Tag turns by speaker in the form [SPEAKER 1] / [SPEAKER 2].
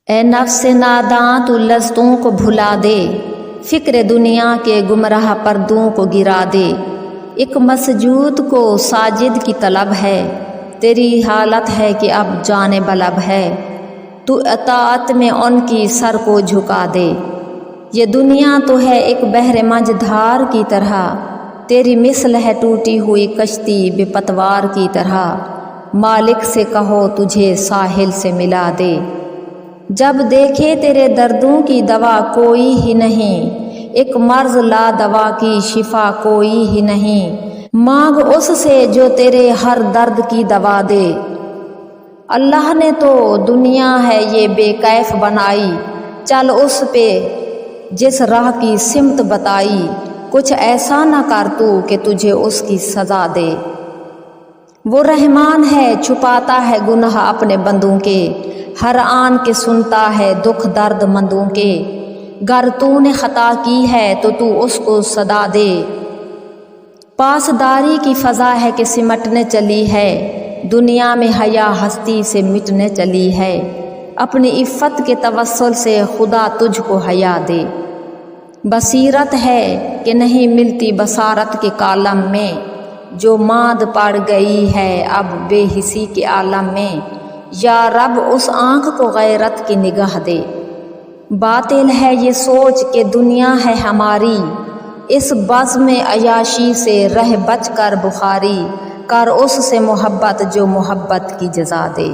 [SPEAKER 1] اے نفس ناداں تو لذتوں کو بھلا دے، فکر دنیا کے گمراہ پردوں کو گرا دے۔ ایک مسجود کو ساجد کی طلب ہے، تیری حالت ہے کہ اب جان بلب ہے، تو اطاعت میں ان کی سر کو جھکا دے۔ یہ دنیا تو ہے ایک بحر مجدھار کی طرح، تیری مثل ہے ٹوٹی ہوئی کشتی بے پتوار کی طرح، مالک سے کہو تجھے ساحل سے ملا دے۔ جب دیکھے تیرے دردوں کی دوا کوئی ہی نہیں، ایک مرض لا دوا کی شفا کوئی ہی نہیں، مانگ اس سے جو تیرے ہر درد کی دوا دے۔ اللہ نے تو دنیا ہے یہ بے کیف بنائی، چل اس پہ جس راہ کی سمت بتائی، کچھ ایسا نہ کر تو کہ تجھے اس کی سزا دے۔ وہ رحمان ہے چھپاتا ہے گناہ اپنے بندوں کے، ہر آن کے سنتا ہے دکھ درد مندوں کے، گر تو نے خطا کی ہے تو تو اس کو سزا دے۔ پاسداری کی فضا ہے کہ سمٹنے چلی ہے، دنیا میں حیا ہستی سے مٹنے چلی ہے، اپنی عفت کے توسل سے خدا تجھ کو حیا دے۔ بصیرت ہے کہ نہیں ملتی بصارت کے کالم میں، جو ماند پڑ گئی ہے اب بے حسی کے عالم میں، یا رب اس آنکھ کو غیرت کی نگاہ دے۔ باطل ہے یہ سوچ کہ دنیا ہے ہماری، اس بزم عیاشی سے رہ بچ کر بخاری، کر اس سے محبت جو محبت کی جزا دے۔